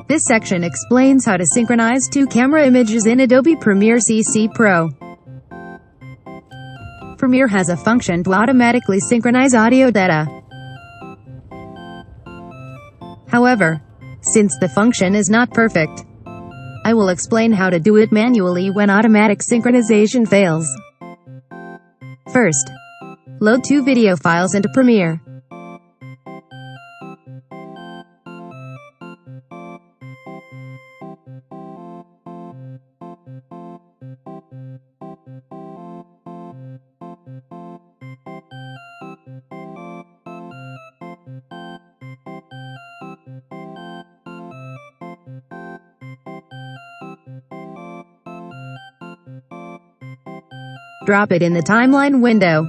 This section explains how to synchronize two camera images in Adobe Premiere CC Pro. Premiere has a function to automatically synchronize audio data. However, since the function is not perfect, I will explain how to do it manually when automatic synchronization fails. First, load two video files into Premiere. Drop it in the timeline window.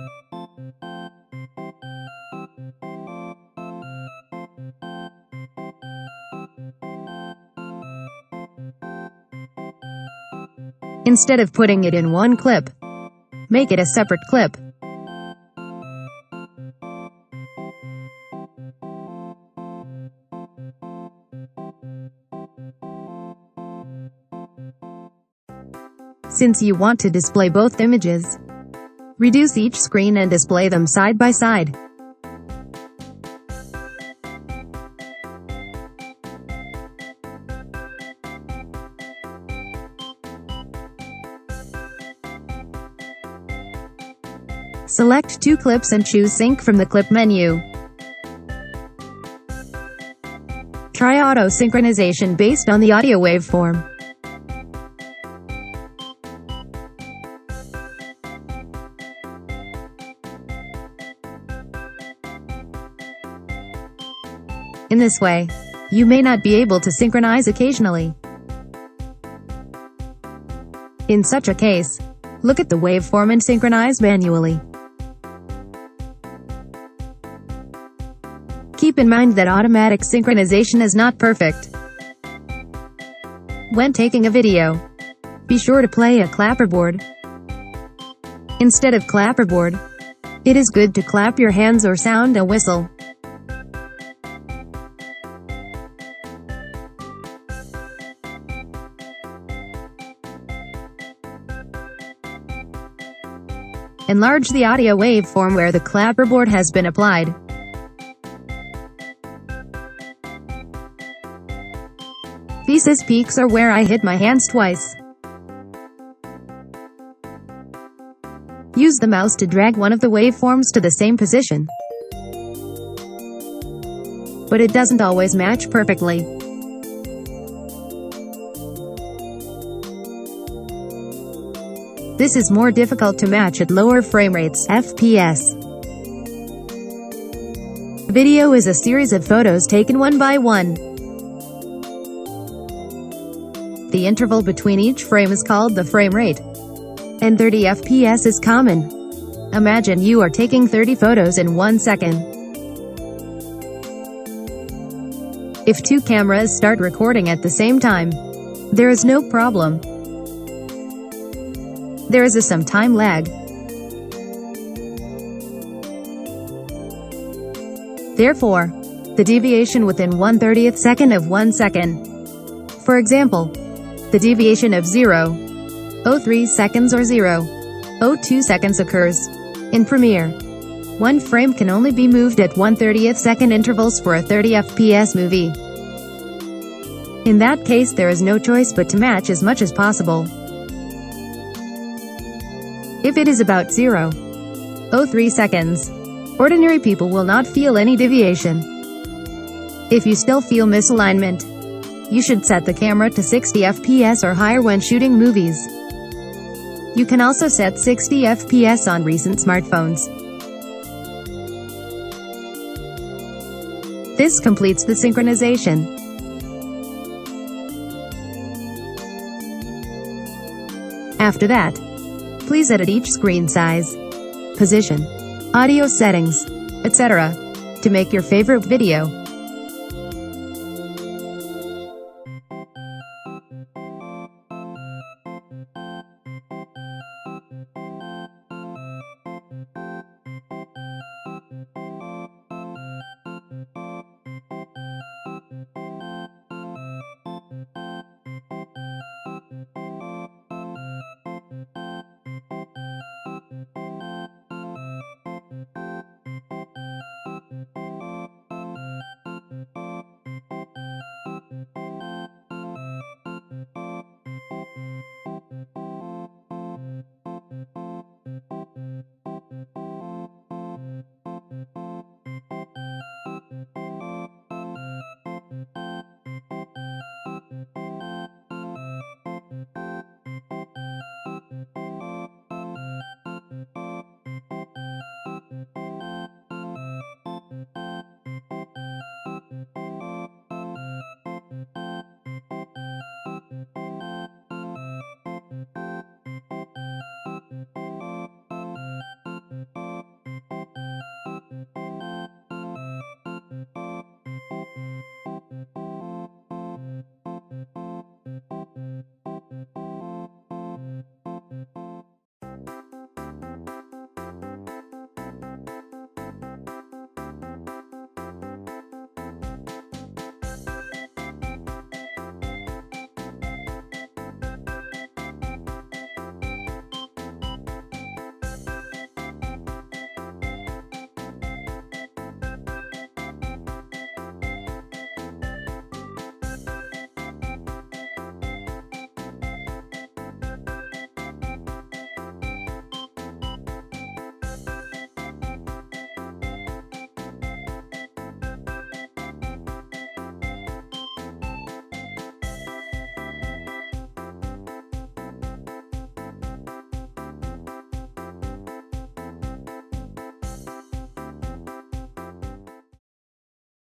Instead of putting it in one clip, make it a separate clip. Since you want to display both images, reduce each screen and display them side by side. Select two clips and choose Sync from the clip menu. Try auto synchronization based on the audio waveform. In this way, you may not be able to synchronize occasionally. In such a case, look at the waveform and synchronize manually. Keep in mind that automatic synchronization is not perfect. When taking a video, be sure to play a clapperboard. Instead of clapperboard, it is good to clap your hands or sound a whistle. Enlarge the audio waveform where the clapperboard has been applied. Thesis peaks are where I hit my hands twice. Use the mouse to drag one of the waveforms to the same position. But it doesn't always match perfectly. This is more difficult to match at lower frame rates, FPS. Video is a series of photos taken one by one. The interval between each frame is called the frame rate, and 30 FPS is common. Imagine you are taking 30 photos in 1 second. If two cameras start recording at the same time, there is no problem. There is some time lag. Therefore, the deviation within 1/30th second of 1 second. For example, the deviation of 0.03 seconds or 0.02 seconds occurs. In Premiere, one frame can only be moved at 1/30th second intervals for a 30 FPS movie. In that case, there is no choice but to match as much as possible. If it is about 0.03 seconds, ordinary people will not feel any deviation. If you still feel misalignment, you should set the camera to 60 FPS or higher when shooting movies. You can also set 60 FPS on recent smartphones. This completes the synchronization. After that, please edit each screen size, position, audio settings, etc. to make your favorite video.